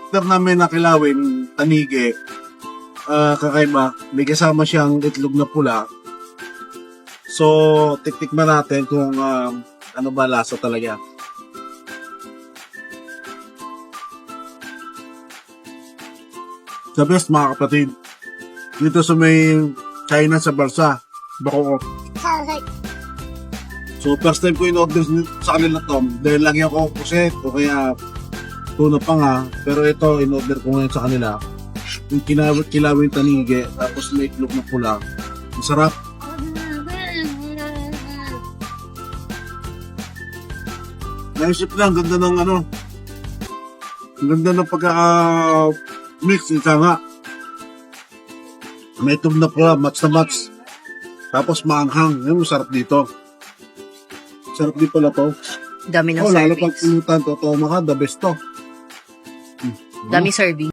after namin nakilawin, tanige, kakaiba, may kasama siyang itlog na pula. So, tiktikman natin kung ano ba lasa talaga. The best mga kapatid. Dito sa may China sa Barsa, Bacoor. So, first time ko in-order sa kanila to. Dahil lagi ako puset o kaya tuna pa nga. Pero ito, in-order ko ngayon sa kanila. Yung kilawin tanige, tapos may itlog na pula. Masarap. Naisip lang, ganda ng ano. Ang ganda ng pagka-mix, isa nga. May itlog na pula, match na match. Tapos maanghang. Yung masarap dito. Sarap din pala to. Dami ng Lalo pag servings. pulutan to, toma ka, the best to. Dami serving.